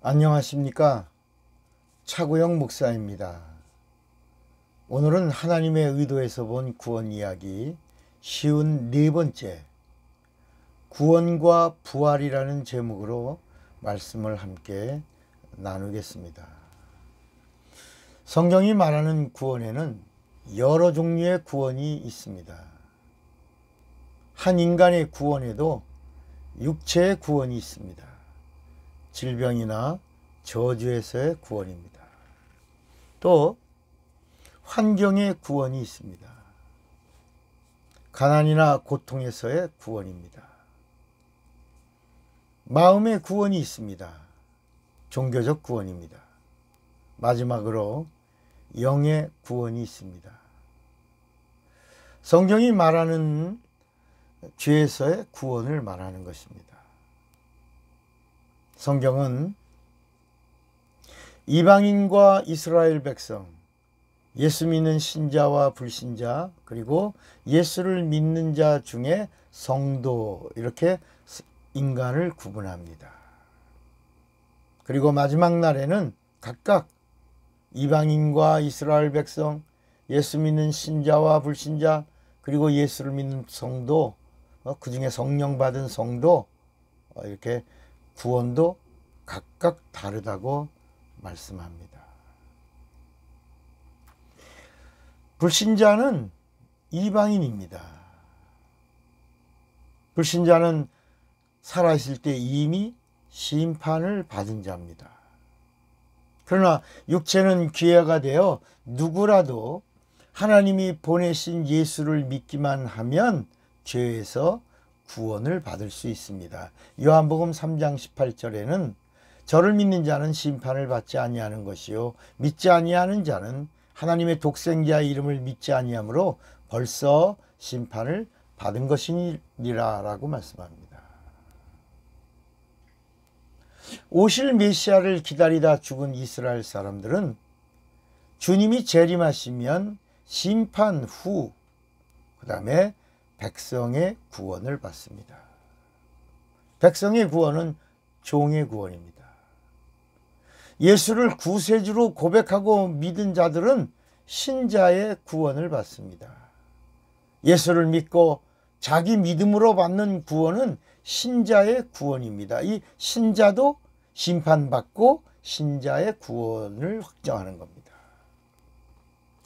안녕하십니까? 차구영 목사입니다. 오늘은 하나님의 의도에서 본 구원 이야기 쉬운 네 번째, 구원과 부활이라는 제목으로 말씀을 함께 나누겠습니다. 성경이 말하는 구원에는 여러 종류의 구원이 있습니다. 한 인간의 구원에도 육체의 구원이 있습니다. 질병이나 저주에서의 구원입니다. 또 환경의 구원이 있습니다. 가난이나 고통에서의 구원입니다. 마음의 구원이 있습니다. 종교적 구원입니다. 마지막으로 영의 구원이 있습니다. 성경이 말하는 죄에서의 구원을 말하는 것입니다. 성경은 이방인과 이스라엘 백성, 예수 믿는 신자와 불신자, 그리고 예수를 믿는 자 중에 성도, 이렇게 인간을 구분합니다. 그리고 마지막 날에는 각각 이방인과 이스라엘 백성, 예수 믿는 신자와 불신자, 그리고 예수를 믿는 성도, 그 중에 성령 받은 성도, 이렇게 구원도 각각 다르다고 말씀합니다. 불신자는 이방인입니다. 불신자는 살아있을 때 이미 심판을 받은 자입니다. 그러나 육체는 기회가 되어 누구라도 하나님이 보내신 예수를 믿기만 하면 죄에서 구원을 받을 수 있습니다. 요한복음 3장 18절에는 저를 믿는 자는 심판을 받지 아니하는 것이요 믿지 아니하는 자는 하나님의 독생자의 이름을 믿지 아니하므로 벌써 심판을 받은 것이니라 라고 말씀합니다. 오실 메시아를 기다리다 죽은 이스라엘 사람들은 주님이 재림하시면 심판 후 그 다음에 백성의 구원을 받습니다. 백성의 구원은 종의 구원입니다. 예수를 구세주로 고백하고 믿은 자들은 신자의 구원을 받습니다. 예수를 믿고 자기 믿음으로 받는 구원은 신자의 구원입니다. 이 신자도 심판받고 신자의 구원을 확정하는 겁니다.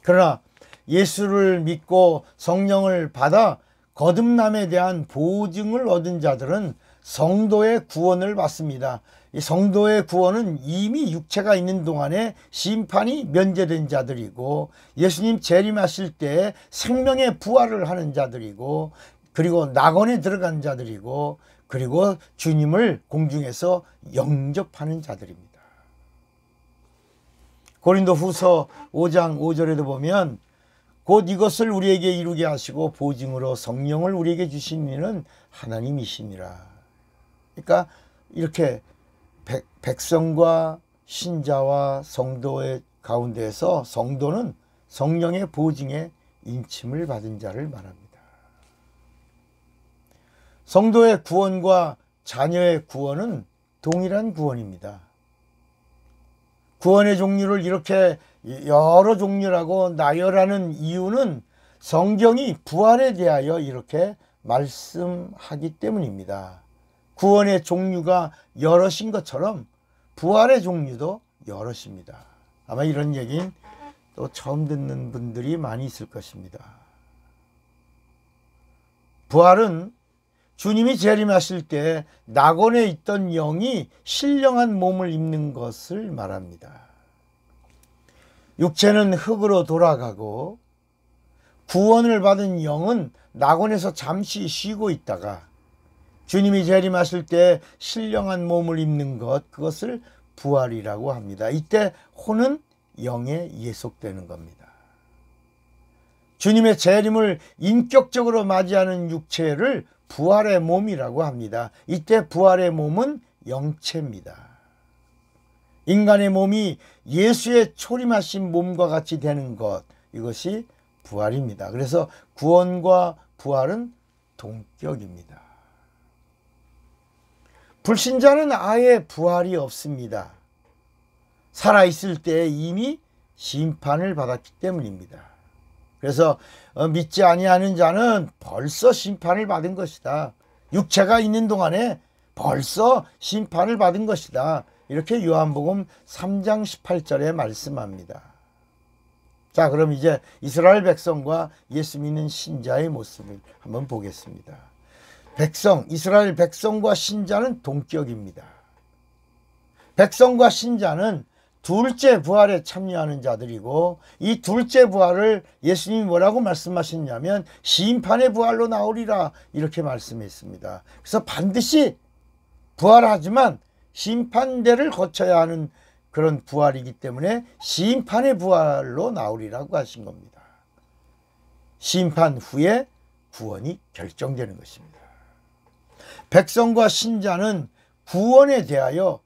그러나 예수를 믿고 성령을 받아 거듭남에 대한 보증을 얻은 자들은 성도의 구원을 받습니다. 이 성도의 구원은 이미 육체가 있는 동안에 심판이 면제된 자들이고 예수님 재림하실 때 생명의 부활을 하는 자들이고 그리고 낙원에 들어간 자들이고 그리고 주님을 공중에서 영접하는 자들입니다. 고린도후서 5장 5절에도 보면 곧 이것을 우리에게 이루게 하시고 보증으로 성령을 우리에게 주신 이는 하나님이시니라. 그러니까 이렇게 백성과 신자와 성도의 가운데에서 성도는 성령의 보증에 인침을 받은 자를 말합니다. 성도의 구원과 자녀의 구원은 동일한 구원입니다. 구원의 종류를 이렇게 여러 종류라고 나열하는 이유는 성경이 부활에 대하여 이렇게 말씀하기 때문입니다. 구원의 종류가 여럿인 것처럼 부활의 종류도 여럿입니다. 아마 이런 얘기는 또 처음 듣는 분들이 많이 있을 것입니다. 부활은 주님이 재림하실 때 낙원에 있던 영이 신령한 몸을 입는 것을 말합니다. 육체는 흙으로 돌아가고 구원을 받은 영은 낙원에서 잠시 쉬고 있다가 주님이 재림하실 때 신령한 몸을 입는 것, 그것을 부활이라고 합니다. 이때 혼은 영에 예속되는 겁니다. 주님의 재림을 인격적으로 맞이하는 육체를 부활의 몸이라고 합니다. 이때 부활의 몸은 영체입니다. 인간의 몸이 예수의 초림하신 몸과 같이 되는 것, 이것이 부활입니다. 그래서 구원과 부활은 동격입니다. 불신자는 아예 부활이 없습니다. 살아있을 때 이미 심판을 받았기 때문입니다. 그래서 믿지 아니하는 자는 벌써 심판을 받은 것이다. 육체가 있는 동안에 벌써 심판을 받은 것이다. 이렇게 요한복음 3장 18절에 말씀합니다. 자, 그럼 이제 이스라엘 백성과 예수 믿는 신자의 모습을 한번 보겠습니다. 이스라엘 백성과 신자는 동격입니다. 백성과 신자는 둘째 부활에 참여하는 자들이고, 이 둘째 부활을 예수님이 뭐라고 말씀하셨냐면 심판의 부활로 나오리라 이렇게 말씀했습니다. 그래서 반드시 부활하지만 심판대를 거쳐야 하는 그런 부활이기 때문에 심판의 부활로 나오리라고 하신 겁니다. 심판 후에 구원이 결정되는 것입니다. 백성과 신자는 구원에 대하여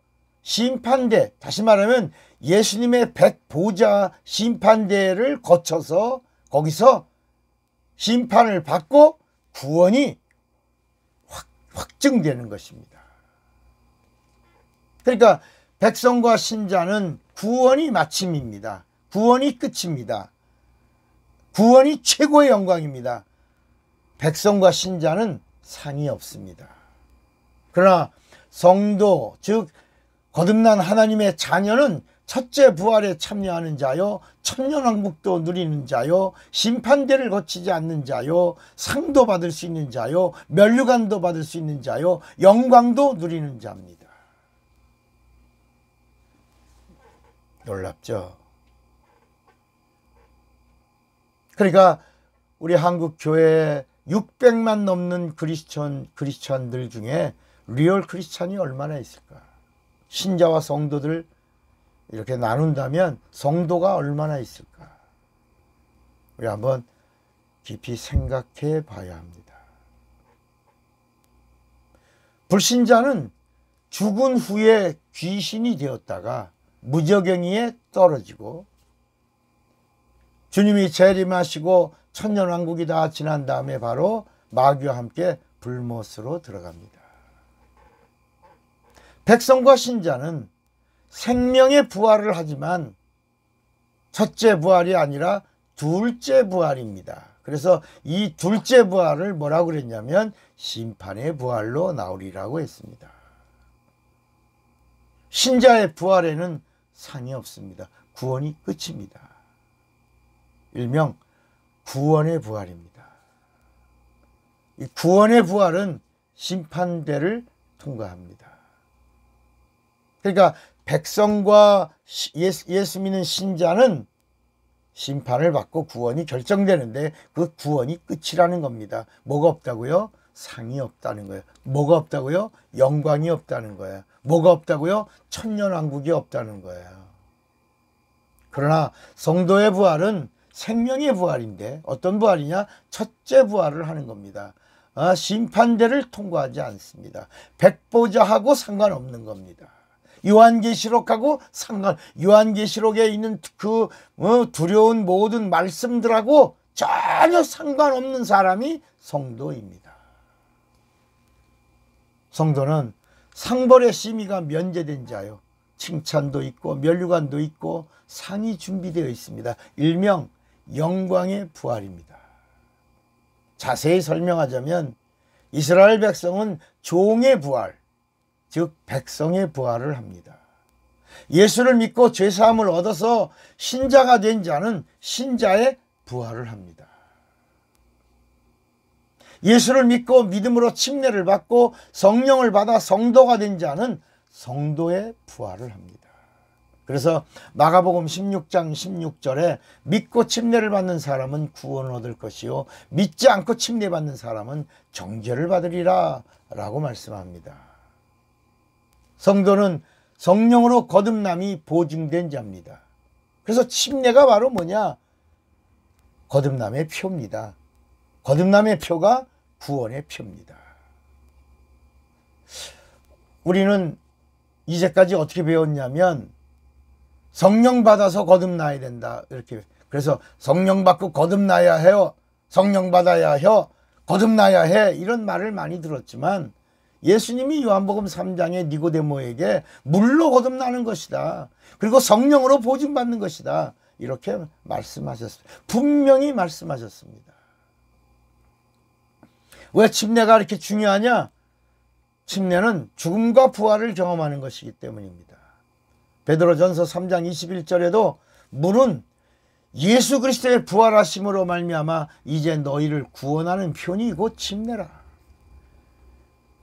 심판대, 다시 말하면 예수님의 백보자 심판대를 거쳐서 거기서 심판을 받고 구원이 확증되는 것입니다. 그러니까 백성과 신자는 구원이 마침입니다. 구원이 끝입니다. 구원이 최고의 영광입니다. 백성과 신자는 상이 없습니다. 그러나 성도, 즉 거듭난 하나님의 자녀는 첫째 부활에 참여하는 자요, 천년왕국도 누리는 자요, 심판대를 거치지 않는 자요, 상도 받을 수 있는 자요, 면류관도 받을 수 있는 자요, 영광도 누리는 자입니다. 놀랍죠? 그러니까 우리 한국 교회에 600만 넘는 크리스천들 중에 리얼 크리스천이 얼마나 있을까? 신자와 성도들 이렇게 나눈다면 성도가 얼마나 있을까? 우리 한번 깊이 생각해 봐야 합니다. 불신자는 죽은 후에 귀신이 되었다가 무저갱이에 떨어지고, 주님이 재림하시고 천년왕국이 다 지난 다음에 바로 마귀와 함께 불못으로 들어갑니다. 백성과 신자는 생명의 부활을 하지만 첫째 부활이 아니라 둘째 부활입니다. 그래서 이 둘째 부활을 뭐라고 그랬냐면 심판의 부활로 나오리라고 했습니다. 신자의 부활에는 상이 없습니다. 구원이 끝입니다. 일명 구원의 부활입니다. 이 구원의 부활은 심판대를 통과합니다. 그러니까 백성과 예수 믿는 신자는 심판을 받고 구원이 결정되는데 그 구원이 끝이라는 겁니다. 뭐가 없다고요? 상이 없다는 거예요. 뭐가 없다고요? 영광이 없다는 거예요. 뭐가 없다고요? 천년왕국이 없다는 거예요. 그러나 성도의 부활은 생명의 부활인데 어떤 부활이냐? 첫째 부활을 하는 겁니다. 심판대를 통과하지 않습니다. 백보자하고 상관없는 겁니다. 요한계시록하고 요한계시록에 있는 그 두려운 모든 말씀들하고 전혀 상관없는 사람이 성도입니다. 성도는 상벌의 심의가 면제된 자요, 칭찬도 있고 면류관도 있고 상이 준비되어 있습니다. 일명 영광의 부활입니다. 자세히 설명하자면 이스라엘 백성은 종의 부활, 즉 백성의 부활을 합니다. 예수를 믿고 죄사함을 얻어서 신자가 된 자는 신자의 부활을 합니다. 예수를 믿고 믿음으로 침례를 받고 성령을 받아 성도가 된 자는 성도의 부활을 합니다. 그래서 마가복음 16장 16절에 믿고 침례를 받는 사람은 구원을 얻을 것이요 믿지 않고 침례받는 사람은 정죄를 받으리라 라고 말씀합니다. 성도는 성령으로 거듭남이 보증된 자입니다. 그래서 침례가 바로 뭐냐? 거듭남의 표입니다. 거듭남의 표가 구원의 표입니다. 우리는 이제까지 어떻게 배웠냐면 성령 받아서 거듭나야 된다, 이렇게. 그래서 성령 받고 거듭나야 해요, 성령 받아야 해요, 거듭나야 해, 이런 말을 많이 들었지만 예수님이 요한복음 3장의 니고데모에게 물로 거듭나는 것이다. 그리고 성령으로 보증받는 것이다. 이렇게 말씀하셨습니다. 분명히 말씀하셨습니다. 왜 침례가 이렇게 중요하냐? 침례는 죽음과 부활을 경험하는 것이기 때문입니다. 베드로전서 3장 21절에도 물은 예수 그리스도의 부활하심으로 말미암아 이제 너희를 구원하는 편이 곧 침례라.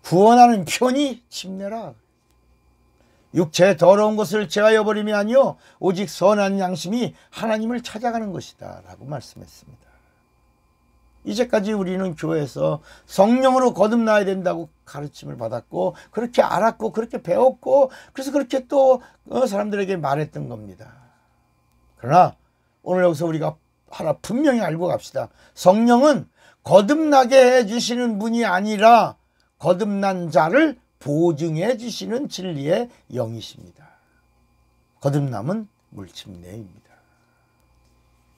구원하는 편이 침례라. 육체의 더러운 것을 제하여 버림이 아니요 오직 선한 양심이 하나님을 찾아가는 것이다 라고 말씀했습니다. 이제까지 우리는 교회에서 성령으로 거듭나야 된다고 가르침을 받았고 그렇게 알았고 그렇게 배웠고 그래서 그렇게 또 사람들에게 말했던 겁니다. 그러나 오늘 여기서 우리가 하나 분명히 알고 갑시다. 성령은 거듭나게 해주시는 분이 아니라 거듭난 자를 보증해 주시는 진리의 영이십니다. 거듭남은 물침례입니다.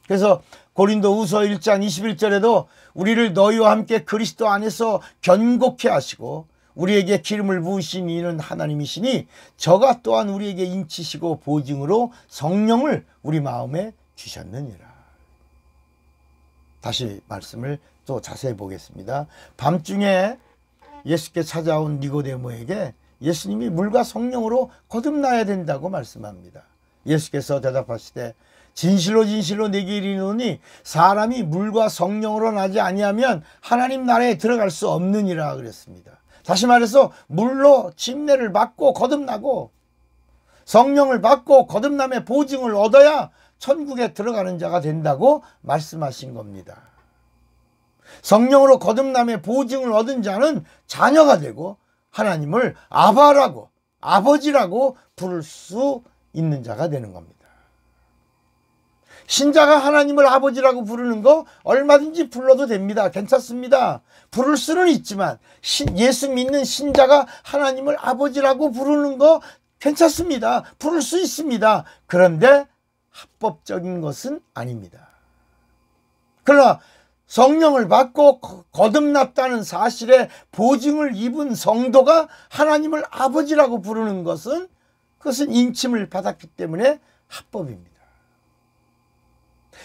그래서 고린도후서 1장 21절에도 우리를 너희와 함께 그리스도 안에서 견고케 하시고 우리에게 기름을 부으신 이는 하나님이시니 저가 또한 우리에게 인치시고 보증으로 성령을 우리 마음에 주셨느니라. 다시 말씀을 또 자세히 보겠습니다. 밤중에 예수께 찾아온 니고데모에게 예수님이 물과 성령으로 거듭나야 된다고 말씀합니다. 예수께서 대답하시되 진실로 진실로 내게 이르노니 사람이 물과 성령으로 나지 아니하면 하나님 나라에 들어갈 수 없느니라 그랬습니다. 다시 말해서 물로 침례를 받고 거듭나고 성령을 받고 거듭남의 보증을 얻어야 천국에 들어가는 자가 된다고 말씀하신 겁니다. 성령으로 거듭남의 보증을 얻은 자는 자녀가 되고 하나님을 아바라고 아버지라고 부를 수 있는 자가 되는 겁니다. 신자가 하나님을 아버지라고 부르는 거 얼마든지 불러도 됩니다. 괜찮습니다. 부를 수는 있지만 예수 믿는 신자가 하나님을 아버지라고 부르는 거 괜찮습니다. 부를 수 있습니다. 그런데 합법적인 것은 아닙니다. 그러나 성령을 받고 거듭났다는 사실에 보증을 입은 성도가 하나님을 아버지라고 부르는 것은 그것은 인침을 받았기 때문에 합법입니다.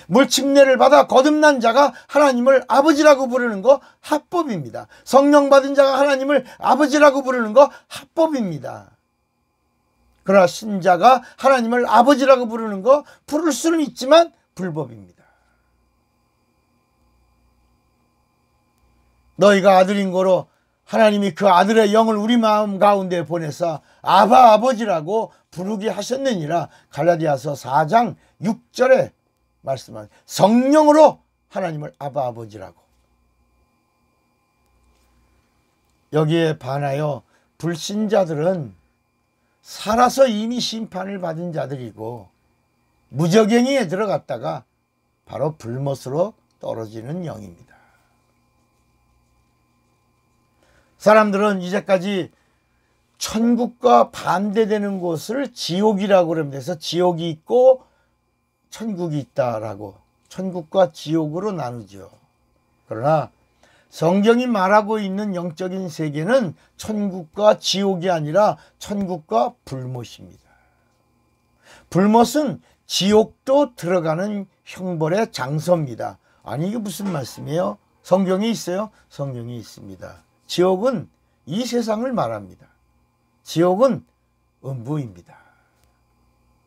물침례를 받아 거듭난 자가 하나님을 아버지라고 부르는 거 합법입니다. 성령 받은 자가 하나님을 아버지라고 부르는 거 합법입니다. 그러나 신자가 하나님을 아버지라고 부르는 거 부를 수는 있지만 불법입니다. 너희가 아들인 거로 하나님이 그 아들의 영을 우리 마음 가운데 보내사 아바 아버지라고 부르게 하셨느니라. 갈라디아서 4장 6절에 말씀한 성령으로 하나님을 아바 아버지라고. 여기에 반하여 불신자들은 살아서 이미 심판을 받은 자들이고 무저갱이에 들어갔다가 바로 불못으로 떨어지는 영입니다. 사람들은 이제까지 천국과 반대되는 곳을 지옥이라고 그럽니다. 그래서 지옥이 있고 천국이 있다라고 천국과 지옥으로 나누죠. 그러나 성경이 말하고 있는 영적인 세계는 천국과 지옥이 아니라 천국과 불못입니다. 불못은 지옥도 들어가는 형벌의 장소입니다. 아니 이게 무슨 말씀이에요? 성경에 있어요? 성경에 있습니다. 지옥은 이 세상을 말합니다. 지옥은 음부입니다.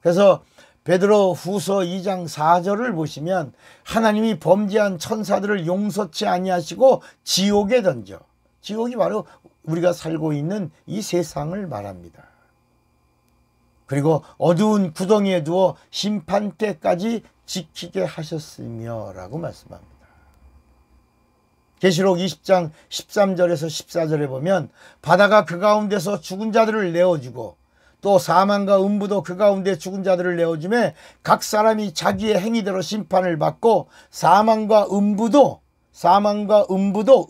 그래서 베드로 후서 2장 4절을 보시면 하나님이 범죄한 천사들을 용서치 아니하시고 지옥에 던져. 지옥이 바로 우리가 살고 있는 이 세상을 말합니다. 그리고 어두운 구덩이에 두어 심판 때까지 지키게 하셨으며 라고 말씀합니다. 계시록 20장 13절에서 14절에 보면 바다가 그 가운데서 죽은 자들을 내어주고 또 사망과 음부도 그 가운데 죽은 자들을 내어주매 각 사람이 자기의 행위대로 심판을 받고 사망과 음부도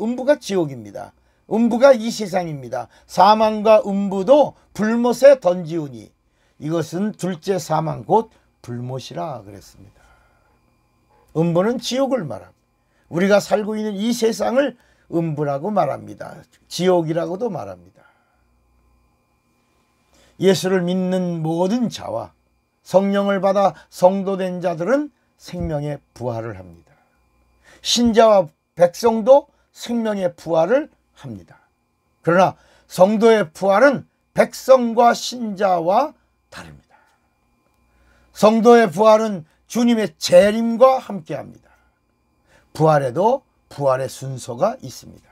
음부가 지옥입니다. 음부가 이 세상입니다. 사망과 음부도 불못에 던지우니 이것은 둘째 사망 곧 불못이라 그랬습니다. 음부는 지옥을 말합니다. 우리가 살고 있는 이 세상을 음부라고 말합니다. 지옥이라고도 말합니다. 예수를 믿는 모든 자와 성령을 받아 성도된 자들은 생명의 부활을 합니다. 신자와 백성도 생명의 부활을 합니다. 그러나 성도의 부활은 백성과 신자와 다릅니다. 성도의 부활은 주님의 재림과 함께합니다. 부활에도 부활의 순서가 있습니다.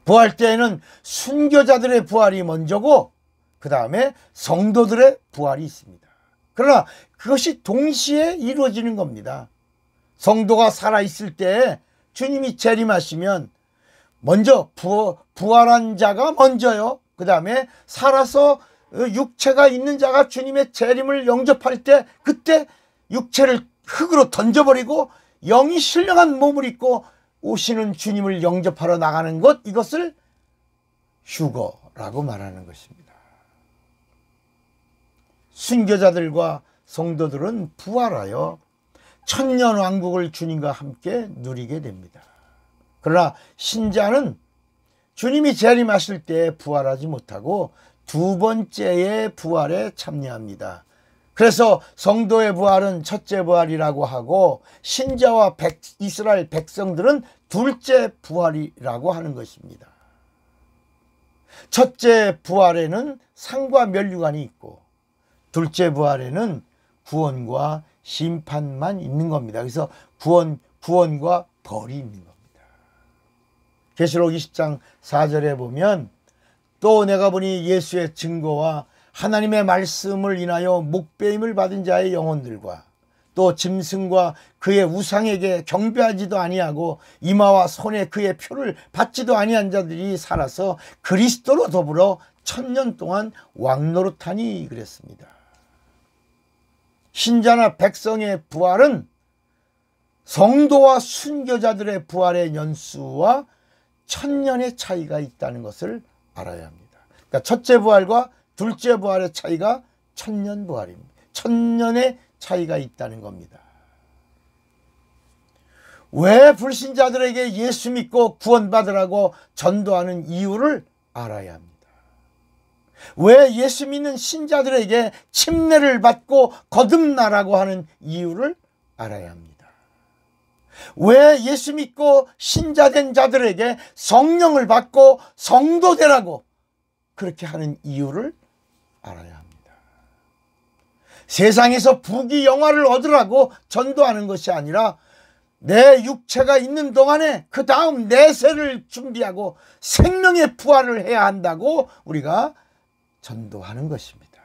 부활 때에는 순교자들의 부활이 먼저고 그 다음에 성도들의 부활이 있습니다. 그러나 그것이 동시에 이루어지는 겁니다. 성도가 살아있을 때 주님이 재림하시면 먼저 부활한 자가 먼저요. 그 다음에 살아서 육체가 있는 자가 주님의 재림을 영접할 때 그때 육체를 흙으로 던져버리고 영이 신령한 몸을 입고 오시는 주님을 영접하러 나가는 것, 이것을 휴거라고 말하는 것입니다. 순교자들과 성도들은 부활하여 천년왕국을 주님과 함께 누리게 됩니다. 그러나 신자는 주님이 재림하실 때 부활하지 못하고 두 번째의 부활에 참여합니다. 그래서 성도의 부활은 첫째 부활이라고 하고 신자와 이스라엘 백성들은 둘째 부활이라고 하는 것입니다. 첫째 부활에는 상과 면류관이 있고 둘째 부활에는 구원과 심판만 있는 겁니다. 그래서 구원과 벌이 있는 겁니다. 계시록 20장 4절에 보면 또 내가 보니 예수의 증거와 하나님의 말씀을 인하여 목배임을 받은 자의 영혼들과 또 짐승과 그의 우상에게 경배하지도 아니하고 이마와 손에 그의 표를 받지도 아니한 자들이 살아서 그리스도로 더불어 1000년 동안 왕노릇하니 그랬습니다. 신자나 백성의 부활은 성도와 순교자들의 부활의 연수와 1000년의 차이가 있다는 것을 알아야 합니다. 그러니까 첫째 부활과 둘째 부활의 차이가 1000년 부활입니다. 1000년의 차이가 있다는 겁니다. 왜 불신자들에게 예수 믿고 구원받으라고 전도하는 이유를 알아야 합니다. 왜 예수 믿는 신자들에게 침례를 받고 거듭나라고 하는 이유를 알아야 합니다. 왜 예수 믿고 신자된 자들에게 성령을 받고 성도 되라고 그렇게 하는 이유를 알아야 합니다. 세상에서 부귀영화를 얻으라고 전도하는 것이 아니라 내 육체가 있는 동안에 그 다음 내세를 준비하고 생명의 부활을 해야 한다고 우리가 전도하는 것입니다.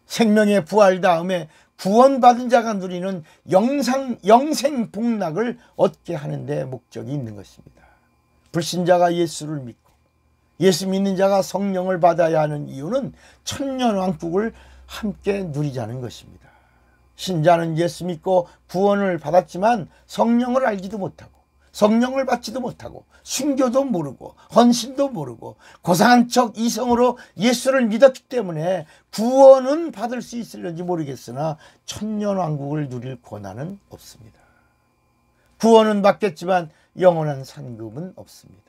생명의 부활 다음에 구원받은 자가 누리는 영생 복락을 얻게 하는 데 목적이 있는 것입니다. 불신자가 예수를 믿고 예수 믿는 자가 성령을 받아야 하는 이유는 천년왕국을 함께 누리자는 것입니다. 신자는 예수 믿고 구원을 받았지만 성령을 알지도 못하고 성령을 받지도 못하고 순교도 모르고 헌신도 모르고 고상한 척 이성으로 예수를 믿었기 때문에 구원은 받을 수 있을는지 모르겠으나 천년왕국을 누릴 권한은 없습니다. 구원은 받겠지만 영원한 상급은 없습니다.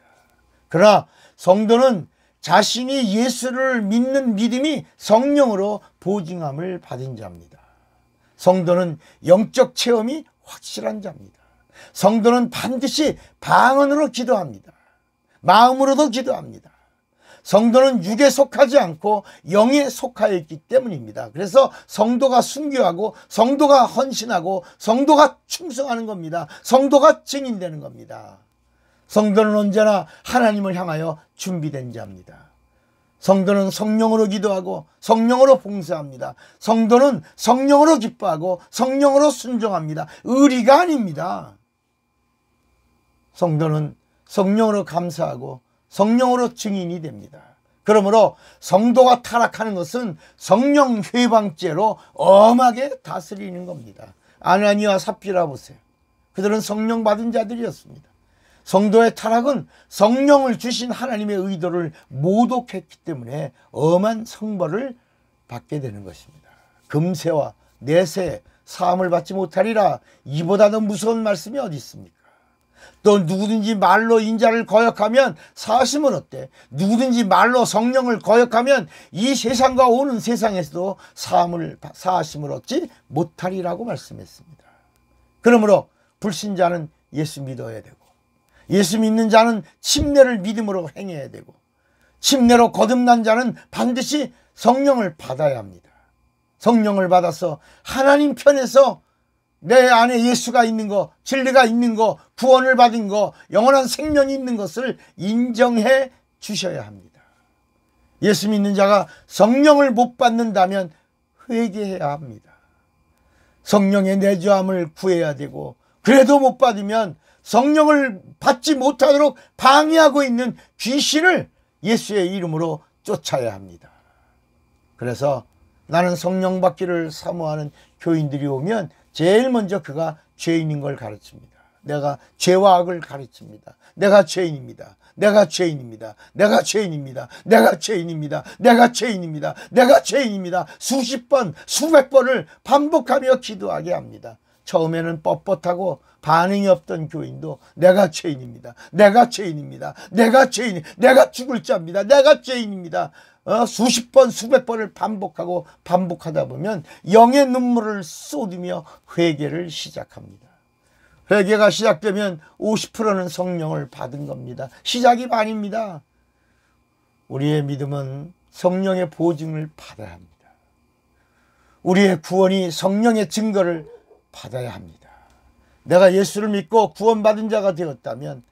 그러나 성도는 자신이 예수를 믿는 믿음이 성령으로 보증함을 받은 자입니다. 성도는 영적 체험이 확실한 자입니다. 성도는 반드시 방언으로 기도합니다. 마음으로도 기도합니다. 성도는 육에 속하지 않고 영에 속하여 있기 때문입니다. 그래서 성도가 순교하고 성도가 헌신하고 성도가 충성하는 겁니다. 성도가 증인되는 겁니다. 성도는 언제나 하나님을 향하여 준비된 자입니다. 성도는 성령으로 기도하고 성령으로 봉사합니다. 성도는 성령으로 기뻐하고 성령으로 순종합니다. 의리가 아닙니다. 성도는 성령으로 감사하고 성령으로 증인이 됩니다. 그러므로 성도가 타락하는 것은 성령 회방죄로 엄하게 다스리는 겁니다. 아나니와 삽비라 보세요. 그들은 성령 받은 자들이었습니다. 성도의 타락은 성령을 주신 하나님의 의도를 모독했기 때문에 엄한 성벌을 받게 되는 것입니다. 금세와 내세 사함을 받지 못하리라. 이보다 더 무서운 말씀이 어디 있습니까? 또 누구든지 말로 인자를 거역하면 사심은 어때? 누구든지 말로 성령을 거역하면 이 세상과 오는 세상에서도 사심을 얻지 못하리라고 말씀했습니다. 그러므로 불신자는 예수 믿어야 되고, 예수 믿는 자는 침례를 믿음으로 행해야 되고, 침례로 거듭난 자는 반드시 성령을 받아야 합니다. 성령을 받아서 하나님 편에서 내 안에 예수가 있는 거, 진리가 있는 거, 구원을 받은 거, 영원한 생명이 있는 것을 인정해 주셔야 합니다. 예수 믿는 자가 성령을 못 받는다면 회개해야 합니다. 성령의 내주함을 구해야 되고, 그래도 못 받으면 성령을 받지 못하도록 방해하고 있는 귀신을 예수의 이름으로 쫓아야 합니다. 그래서 나는 성령 받기를 사모하는 교인들이 오면 제일 먼저 그가 죄인인 걸 가르칩니다. 내가 죄와 악을 가르칩니다. 내가 죄인입니다. 내가 죄인입니다. 내가 죄인입니다. 내가 죄인입니다. 내가 죄인입니다. 내가 죄인입니다. 수십 번, 수백 번을 반복하며 기도하게 합니다. 처음에는 뻣뻣하고 반응이 없던 교인도 내가 죄인입니다. 내가 죄인입니다. 내가 죄인, 내가 죽을 자입니다. 내가 죄인입니다. 수십 번, 수백 번을 반복하다 보면 영의 눈물을 쏟으며 회개를 시작합니다. 회개가 시작되면 50%는 성령을 받은 겁니다. 시작이 반입니다. 우리의 믿음은 성령의 보증을 받아야 합니다. 우리의 구원이 성령의 증거를 받아야 합니다. 내가 예수를 믿고 구원받은 자가 되었다면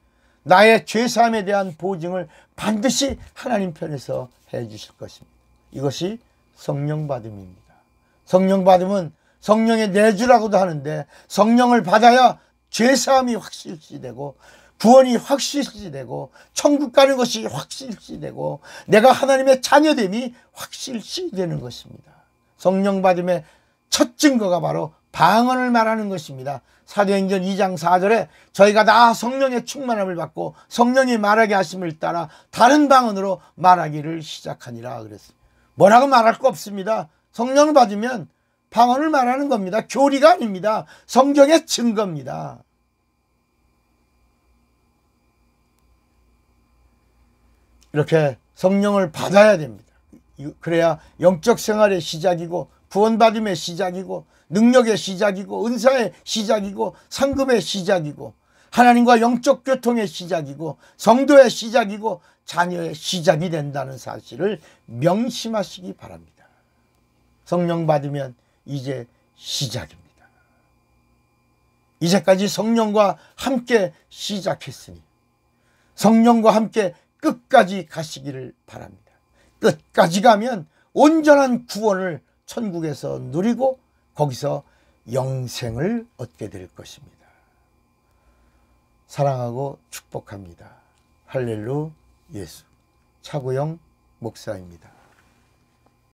나의 죄사함에 대한 보증을 반드시 하나님 편에서 해 주실 것입니다. 이것이 성령 받음입니다. 성령 받음은 성령의 내주라고도 하는데, 성령을 받아야 죄사함이 확실시되고, 구원이 확실시되고, 천국 가는 것이 확실시되고, 내가 하나님의 자녀됨이 확실시되는 것입니다. 성령 받음의 첫 증거가 바로 방언을 말하는 것입니다. 사도행전 2장 4절에 저희가 다 성령의 충만함을 받고 성령이 말하게 하심을 따라 다른 방언으로 말하기를 시작하니라 그랬습니다. 뭐라고 말할 거 없습니다. 성령을 받으면 방언을 말하는 겁니다. 교리가 아닙니다. 성경의 증거입니다. 이렇게 성령을 받아야 됩니다. 그래야 영적 생활의 시작이고, 구원받음의 시작이고, 능력의 시작이고, 은사의 시작이고, 상급의 시작이고, 하나님과 영적 교통의 시작이고, 성도의 시작이고, 자녀의 시작이 된다는 사실을 명심하시기 바랍니다. 성령 받으면 이제 시작입니다. 이제까지 성령과 함께 시작했으니 성령과 함께 끝까지 가시기를 바랍니다. 끝까지 가면 온전한 구원을 천국에서 누리고 거기서 영생을 얻게 될 것입니다. 사랑하고 축복합니다. 할렐루 예수. 차구영 목사입니다.